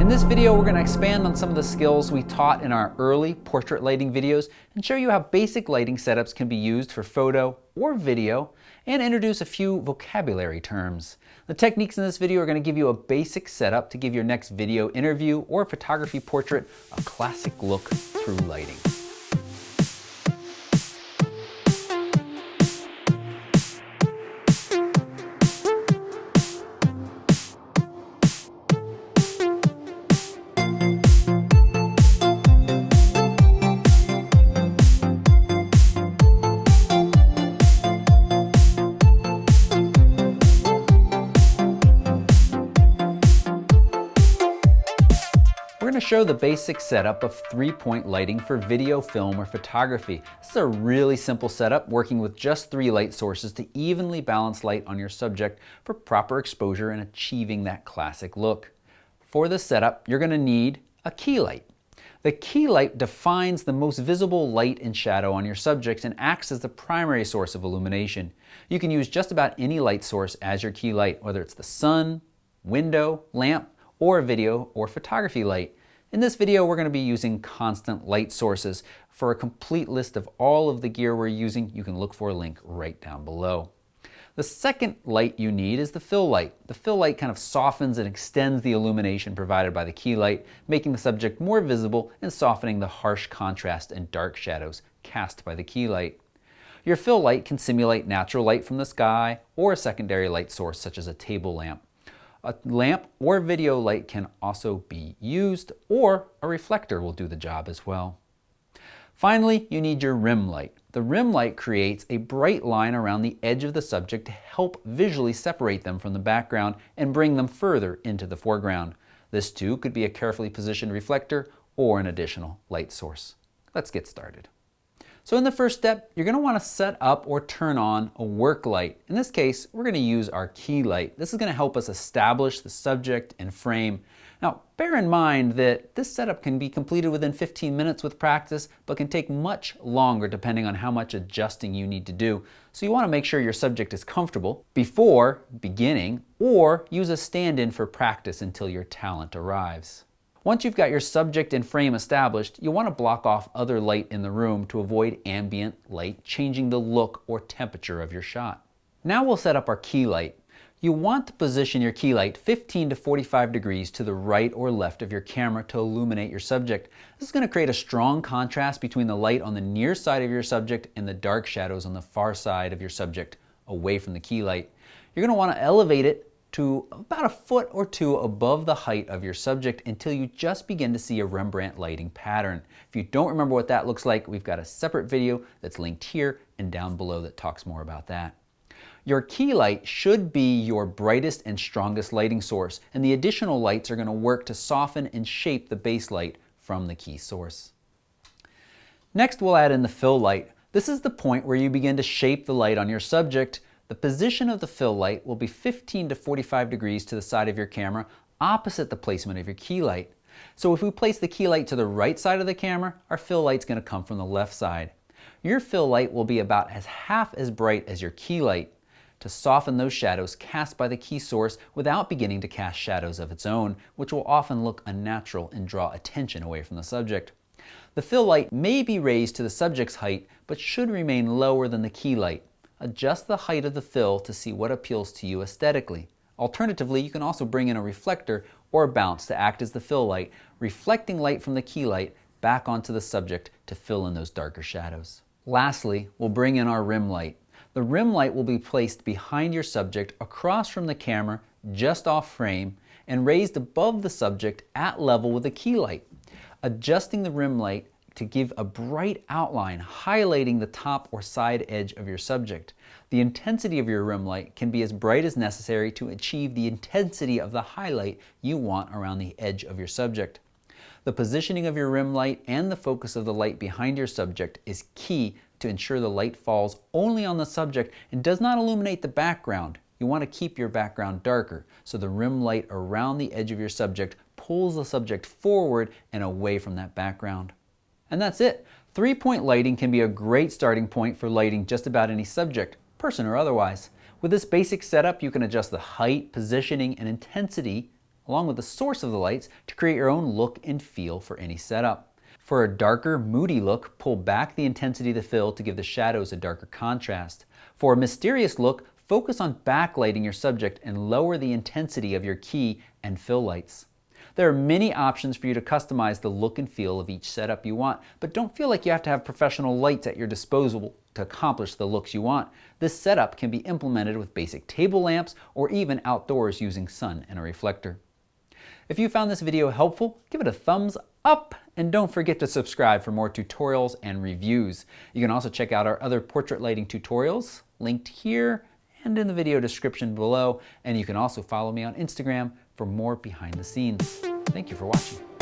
this video, we're going to expand on some of the skills we taught in our early portrait lighting videos and show you how basic lighting setups can be used for photo or video, and introduce a few vocabulary terms. The techniques in this video are going to give you a basic setup to give your next video interview or photography portrait a classic look through lighting. We're going to show the basic setup of three-point lighting for video, film, or photography. This is a really simple setup, working with just 3 light sources to evenly balance light on your subject for proper exposure and achieving that classic look. For this setup, you're going to need a key light. The key light defines the most visible light and shadow on your subject and acts as the primary source of illumination. You can use just about any light source as your key light, whether it's the sun, window, lamp, or a video or photography light. In this video, we're going to be using constant light sources. For a complete list of all of the gear we're using, you can look for a link right down below. The second light you need is the fill light. The fill light kind of softens and extends the illumination provided by the key light, making the subject more visible and softening the harsh contrast and dark shadows cast by the key light. Your fill light can simulate natural light from the sky or a secondary light source such as a table lamp. A lamp or video light can also be used, or a reflector will do the job as well. Finally, you need your rim light. The rim light creates a bright line around the edge of the subject to help visually separate them from the background and bring them further into the foreground. This too could be a carefully positioned reflector or an additional light source. Let's get started. So in the first step, you're going to want to set up or turn on a work light. In this case, we're going to use our key light. This is going to help us establish the subject and frame. Now, bear in mind that this setup can be completed within 15 minutes with practice, but can take much longer depending on how much adjusting you need to do. So you want to make sure your subject is comfortable before beginning, or use a stand-in for practice until your talent arrives. Once you've got your subject and frame established, you'll want to block off other light in the room to avoid ambient light changing the look or temperature of your shot. Now we'll set up our key light. You want to position your key light 15 to 45 degrees to the right or left of your camera to illuminate your subject. This is going to create a strong contrast between the light on the near side of your subject and the dark shadows on the far side of your subject away from the key light. You're going to want to elevate it to about a foot or 2 above the height of your subject until you just begin to see a Rembrandt lighting pattern. If you don't remember what that looks like, we've got a separate video that's linked here and down below that talks more about that. Your key light should be your brightest and strongest lighting source, and the additional lights are going to work to soften and shape the base light from the key source. Next, we'll add in the fill light. This is the point where you begin to shape the light on your subject. The position of the fill light will be 15 to 45 degrees to the side of your camera, opposite the placement of your key light. So if we place the key light to the right side of the camera, our fill light's going to come from the left side. Your fill light will be about half as bright as your key light to soften those shadows cast by the key source without beginning to cast shadows of its own, which will often look unnatural and draw attention away from the subject. The fill light may be raised to the subject's height, but should remain lower than the key light. Adjust the height of the fill to see what appeals to you aesthetically. Alternatively, you can also bring in a reflector or bounce to act as the fill light, reflecting light from the key light back onto the subject to fill in those darker shadows. Lastly, we'll bring in our rim light. The rim light will be placed behind your subject across from the camera, just off frame, and raised above the subject at level with the key light. Adjusting the rim light to give a bright outline highlighting the top or side edge of your subject. The intensity of your rim light can be as bright as necessary to achieve the intensity of the highlight you want around the edge of your subject. The positioning of your rim light and the focus of the light behind your subject is key to ensure the light falls only on the subject and does not illuminate the background. You want to keep your background darker, so the rim light around the edge of your subject pulls the subject forward and away from that background. And that's it. 3-point lighting can be a great starting point for lighting just about any subject, person or otherwise. With this basic setup, you can adjust the height, positioning, and intensity along with the source of the lights to create your own look and feel for any setup. For a darker, moody look, pull back the intensity of the fill to give the shadows a darker contrast. For a mysterious look, focus on backlighting your subject and lower the intensity of your key and fill lights. There are many options for you to customize the look and feel of each setup you want, but don't feel like you have to have professional lights at your disposal to accomplish the looks you want. This setup can be implemented with basic table lamps or even outdoors using sun and a reflector. If you found this video helpful, give it a thumbs up and don't forget to subscribe for more tutorials and reviews. You can also check out our other portrait lighting tutorials linked here and in the video description below, and you can also follow me on Instagram for more behind the scenes. Thank you for watching.